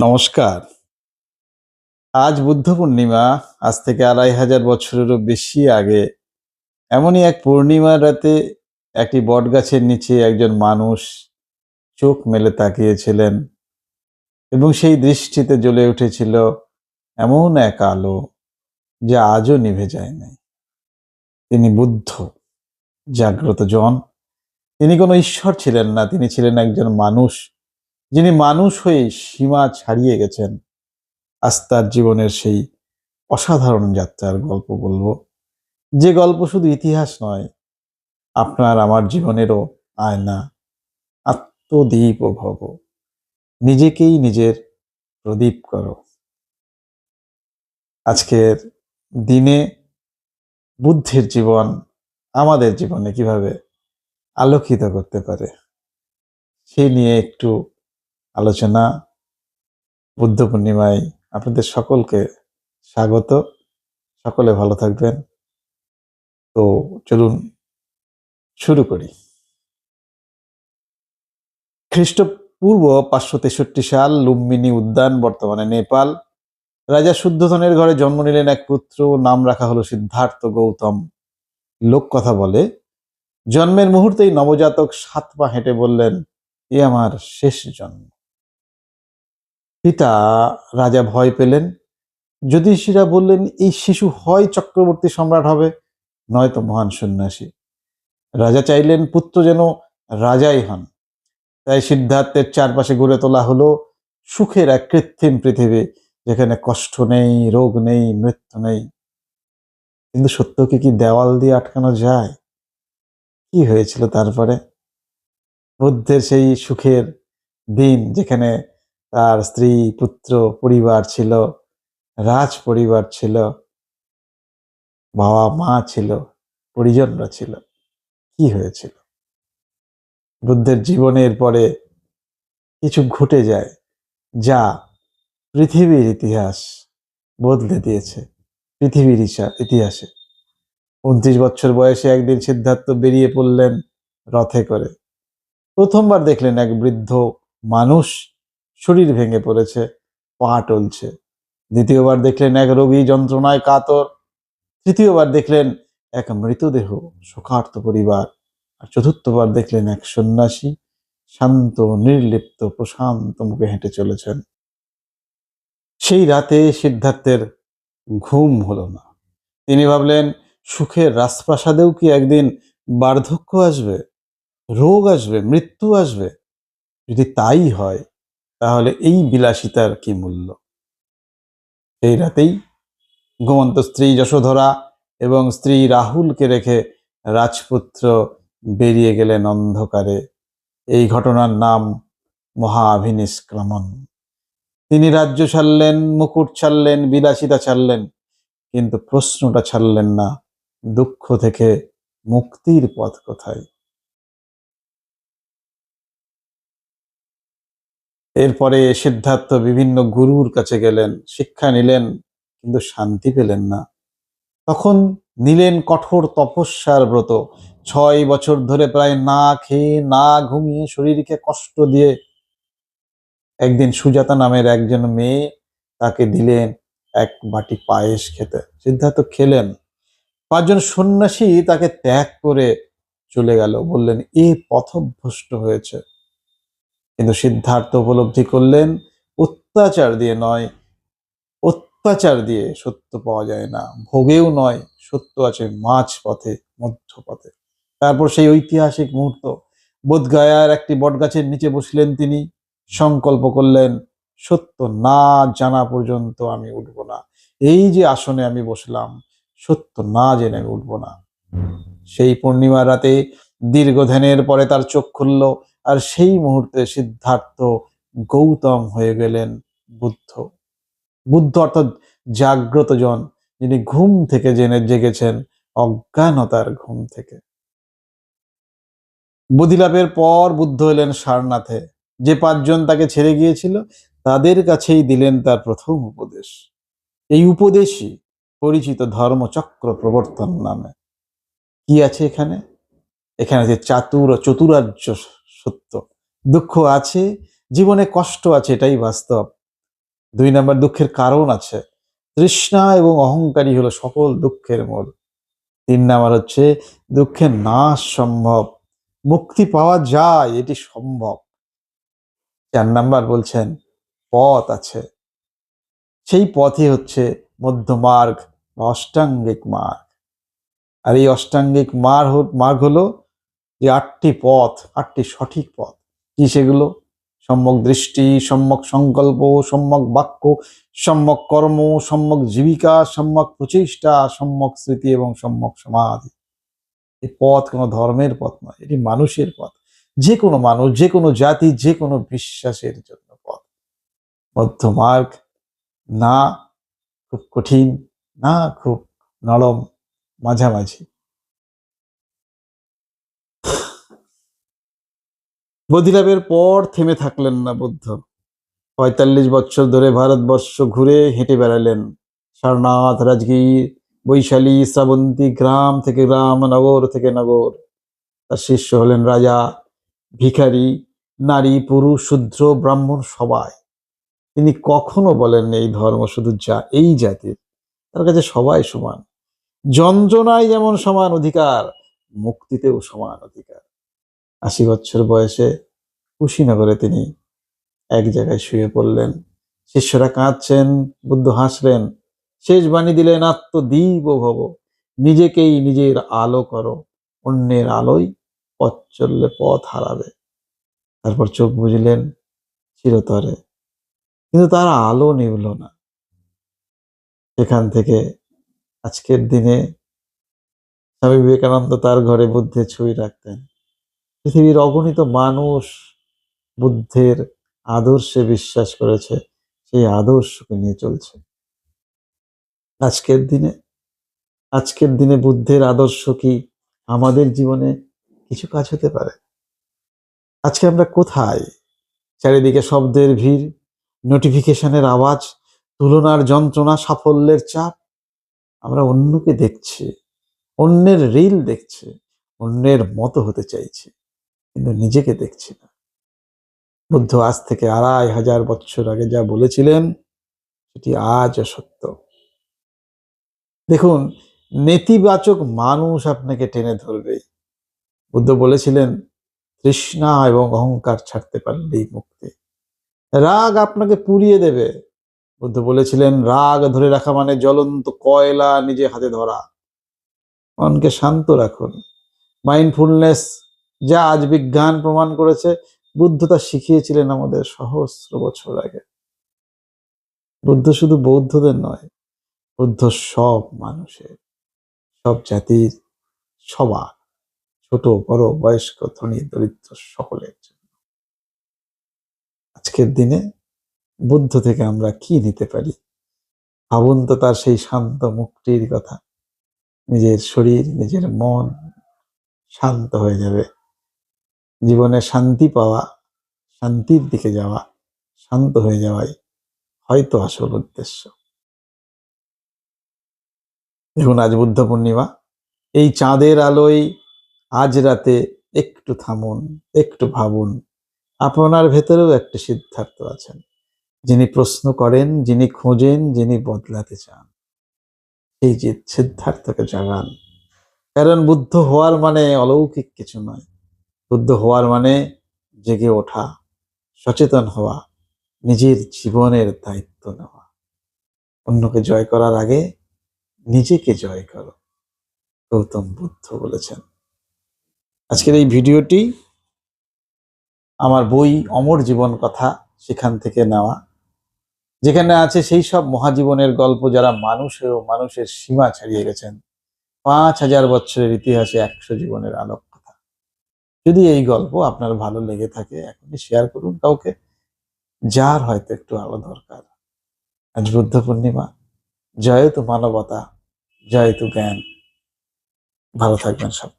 নমস্কার। আজ বুদ্ধ পূর্ণিমা। আজ থেকে ২৫০০ বছরেরও বেশি আগে এমনই এক পূর্ণিমার রাতে একটি বটগাছের নিচে একজন মানুষ চোখ মেলে তাকিয়েছিলেন এবং সেই দৃষ্টিতে জ্বলে উঠেছিল এমন এক আলো যা আজও নিভে যায় নাই। তিনি বুদ্ধ, জাগ্রত জন। তিনি কোনো ঈশ্বর ছিলেন না, তিনি ছিলেন একজন মানুষ, যিনি মানুষ হয়ে সীমা ছাড়িয়ে গেছেন। আজ তার জীবনের সেই অসাধারণ যাত্রার গল্প বলবো, যে গল্প শুধু ইতিহাস নয়, আপনার আমার জীবনেরও আয়না। আত্মদীপ ভব, নিজেকেই নিজের প্রদীপ করো। আজকের দিনে বুদ্ধের জীবন আমাদের জীবনে কিভাবে আলোকিত করতে পারে সেই নিয়ে একটু আলোচনা। বুদ্ধ পূর্ণিমায় আপনাদের সকলকে স্বাগত। সকলে ভালো থাকবেন। তো চলুন শুরু করি। খ্রিস্টপূর্ব ৫৬৩ সাল, লুম্বিনী উদ্যান, বর্তমানে নেপাল। রাজা শুদ্ধোধনের ঘরে জন্ম নিলেন এক পুত্র, নাম রাখা হলো সিদ্ধার্থ গৌতম। লোককথা বলে, জন্মের মুহূর্তেই নবজাতক ৭ পা হেঁটে বললেন, এ আমার শেষ জন্ম। পিতা রাজা ভয় পেলেন। জ্যোতিষীরা বললেন, এই শিশু হয় চক্রবর্তী সম্রাট হবে, নয়তো মহান সন্ন্যাসী। রাজা চাইলেন পুত্র যেন রাজাই হন। তাই সিদ্ধার্থের চারপাশে গড়ে তোলা হলো সুখের এক কৃত্রিম পৃথিবী, যেখানে কষ্ট নেই, রোগ নেই, মৃত্যু নেই। কিন্তু সত্যকে কি দেওয়াল দিয়ে আটকানো যায়? কি হয়েছিল তারপরে? বুদ্ধের সেই সুখের দিন, যেখানে তার স্ত্রী, পুত্র, পরিবার ছিল, রাজ পরিবার ছিল, বাবা মা ছিল, পরিজনরা ছিল, কি হয়েছিল? বুদ্ধের জীবনের পরে কিছু ঘটে যায় যা পৃথিবীর ইতিহাস বদলে দিয়েছে। পৃথিবীর ইতিহাসে ২৯ বছর বয়সে একদিন সিদ্ধার্থ বেরিয়ে পড়লেন রথে করে। প্রথমবার দেখলেন এক বৃদ্ধ মানুষ শরীর ভেঙে পড়েছে, পা টলছে। দ্বিতীয়বার দেখলেন এক রোগী যন্ত্রণায় কাতর। তৃতীয়বার দেখলেন এক মৃতদেহ, শোকার্ত পরিবার। আর চতুর্থবার দেখলেন এক সন্ন্যাসী শান্ত, নির্লিপ্ত, প্রশান্ত মুখে হেঁটে চলেছেন। সেই রাতে সিদ্ধার্থের ঘুম হলো না। তিনি ভাবলেন, সুখের রাজপ্রাসাদেও কি একদিন বার্ধক্য আসবে, রোগ আসবে, মৃত্যু আসবে? যদি তাই হয়, তাহলে এই বিলাসিতার কি মূল্য? এই রাতেই ঘুমন্ত স্ত্রী যশোধরা এবং স্ত্রী রাহুলকে রেখে রাজপুত্র বেরিয়ে গেলেন অন্ধকারে। এই ঘটনার নাম মহাভিনিষ্ক্রমণ। তিনি রাজ্য ছাড়লেন, মুকুট ছাড়লেন, বিলাসিতা ছাড়লেন, কিন্তু প্রশ্নটা ছাড়লেন না, দুঃখ থেকে মুক্তির পথ কোথায়? এরপরে সিদ্ধার্থ বিভিন্ন গুরুর কাছে গেলেন, শিক্ষা নিলেন, কিন্তু শান্তি পেলেন না। তখন নিলেন কঠোর তপস্যার ব্রত। ৬ বছর ধরে প্রায় না খেয়ে, না ঘুমিয়ে, শরীরকে কষ্ট দিয়ে একদিন সুজাতা নামের একজন মেয়ে তাকে দিলেন এক বাটি পায়েস খেতে। সিদ্ধার্থ খেলেন। ৫ জন সন্ন্যাসী তাকে ত্যাগ করে চলে গেল, বললেন এ পথভ্রষ্ট হয়েছে। কিন্তু সিদ্ধার্থ উপলব্ধি করলেন, অত্যাচার দিয়ে নয়, অত্যাচার দিয়ে সত্য পাওয়া যায় না। ভোগেও নয়, সত্য আছে মাঝ পথে, মধ্যপথে। তারপর সেই ঐতিহাসিক মুহূর্ত, বোধগয়ার একটি বটগাছের নিচে বসলেন তিনি। সংকল্প করলেন, সত্য না জানা পর্যন্ত আমি উঠব না। এই যে আসনে আমি বসলাম, সত্য না জেনে আমি উঠব না। সেই পূর্ণিমা রাতে দীর্ঘ ধ্যানের পরে তার চোখ খুলল, আর সেই মুহূর্তে সিদ্ধার্থ গৌতম হয়ে গেলেন বুদ্ধ। বুদ্ধ অর্থাৎ জাগ্রত জন, যিনি ঘুম থেকে জেগেছেন, অজ্ঞানতার ঘুম থেকে। বুদ্ধিলাভের পর বুদ্ধ এলেন সারনাথে। যে ৫ জন তাকে ছেড়ে গিয়েছিল, তাদের কাছেই দিলেন তার প্রথম উপদেশ। এই উপদেশই পরিচিত ধর্মচক্র প্রবর্তন নামে। কি আছে এখানে? এখানে আছে চতুরার্য সত্য। দুঃখ আছে, জীবনে কষ্ট আছে, এটাই বাস্তব। 2 নাম্বার দুঃখের কারণ আছে। তৃষ্ণা এবং অহংকারী হলো সকল দুঃখের মূল। 3 নাম্বার হচ্ছে দুঃখের নাশ সম্ভব, মুক্তি পাওয়া যায়, এটি সম্ভব। 4 নাম্বার বলছেন পথ আছে, সেই পথই হচ্ছে মধ্যমার্গ বা অষ্টাঙ্গিক মার্গ। আর এই অষ্টাঙ্গিক মার্গ হলো যে 8টি পথ, 8টি সঠিক পথ। কি সেগুলো? সম্যক দৃষ্টি, সম্যক সংকল্প, সম্যক বাক্য, সম্যক কর্ম, সম্যক জীবিকা, সম্যক প্রচেষ্টা, সম্যক স্মৃতি এবং সম্যক সমাধি। এই পথ কোনো ধর্মের পথ নয়, এটি মানুষের পথ। যে কোনো মানুষ, যে কোনো জাতি, যে কোনো বিশ্বাসের জন্য পথ। মধ্যমার্গ, না খুব কঠিন, না খুব নরম, মাঝামাঝি। বোধিলাভের পর থেমে থাকলেন না বুদ্ধ। 45 বছর ধরে ভারতবর্ষ ঘুরে হেঁটে বেড়ালেন। সারনাথ, রাজগীর, বৈশালী, শ্রাবন্তী, গ্রাম থেকে গ্রাম, নগর থেকে নগর। তার শিষ্য হলেন রাজা, ভিখারি, নারী, পুরুষ, শূদ্র, ব্রাহ্মণ, সবাই। তিনি কখনো বলেননি এই ধর্ম শুধু এই জাতির। তার কাছে সবাই সমান। যন্ত্রণায় যেমন সমান অধিকার, মুক্তিতেও সমান অধিকার। 80 বছর বয়সে কুশীনগরে তিনি এক জায়গায় শুয়ে পড়লেন। শিষ্যরা কাঁদছেন, বুদ্ধ হাসলেন, শেষ বাণী দিলেন, আত্মদীপ ভব, নিজেকেই নিজের আলো করো, অন্যের আলোয় পথ চললে পথ হারাবে। তারপর চোখ বুঝলেন চিরতরে, কিন্তু তার আলো নিভল না। সেখান থেকে আজকের দিনে স্বামী বিবেকানন্দ তার ঘরে বুদ্ধের ছবি রাখতেন। পৃথিবীর অগণিত মানুষ বুদ্ধের আদর্শে বিশ্বাস করেছে, সেই আদর্শকে নিয়ে চলছে। আজকের দিনে বুদ্ধের আদর্শ কি আমাদের জীবনে কিছু কাজ হতে পারে? আজকে আমরা কোথায়? চারিদিকে শব্দের ভিড়, নোটিফিকেশনের আওয়াজ, তুলনার যন্ত্রণা, সাফল্যের চাপ। আমরা অন্যকে দেখছি, অন্যের রিল দেখছি, অন্যের মতো হতে চাইছি, কিন্তু নিজেকে দেখছি না। বুদ্ধ আজ থেকে 2500 বছর আগে যা বলেছিলেন সেটি আজও সত্য। দেখুন, নেতিবাচক মানুষ আপনাকে টেনে ধরবে। বুদ্ধ বলেছিলেন তৃষ্ণা এবং অহংকার ছাড়তে পারলেই মুক্তি। রাগ আপনাকে পুড়িয়ে দেবে। বুদ্ধ বলেছিলেন রাগ ধরে রাখা মানে জ্বলন্ত কয়লা নিজে হাতে ধরা। মনকে শান্ত রাখুন। মাইন্ডফুলনেস, যা আজ বিজ্ঞান প্রমাণ করেছে, বুদ্ধ তা শিখিয়েছিলেন আমাদের সহস্র বছর আগে। বুদ্ধ শুধু বৌদ্ধদের নয়, বুদ্ধ সব মানুষের, সব জাতির, সবার, ছোট বড়, বয়স্ক, ধনী দরিদ্র, সকলের জন্য। আজকের দিনে বুদ্ধ থেকে আমরা কি নিতে পারি? ভাবুন তো তার সেই শান্ত মুক্তির কথা। নিজের শরীর, নিজের মন শান্ত হয়ে যাবে। জীবনে শান্তি পাওয়া, শান্তির দিকে যাওয়া, শান্ত হয়ে যাওয়াই হয়তো আসল উদ্দেশ্য। দেখুন, আজ বুদ্ধ পূর্ণিমা। এই চাঁদের আলোয় আজ রাতে একটু থামুন, একটু ভাবুন। আপনার ভেতরেও একটা সিদ্ধার্থ আছেন, যিনি প্রশ্ন করেন, যিনি খোঁজেন, যিনি বদলাতে চান। এই যে সিদ্ধার্থকে জাগান। কারণ বুদ্ধ হওয়ার মানে অলৌকিক কিছু নয়। বুদ্ধ হওয়ার মানে জেগে ওঠা, সচেতন হওয়া, নিজের জীবনের দায়িত্ব নেওয়া। অন্যকে জয় করার আগে নিজেকে জয় করো, গৌতম বুদ্ধ বলেছেন। আজকের এই ভিডিওটি আমার বই অমর জীবন কথা সেখান থেকে নেওয়া, যেখানে আছে সেই সব মহাজীবনের গল্প যারা মানুষেও মানুষের সীমা ছাড়িয়ে গেছেন। 5000 বছরের ইতিহাসে 100 জীবনের আলোক কথা। যদি এই গল্প আপনার ভালো লেগে থাকে, এখনই শেয়ার করুন কাউকে, যার হয়তো একটু আলো দরকার। আজ বুদ্ধ পূর্ণিমা। জয়তু মানবতা, জয়তু জ্ঞান। ভালো থাকবেন সব।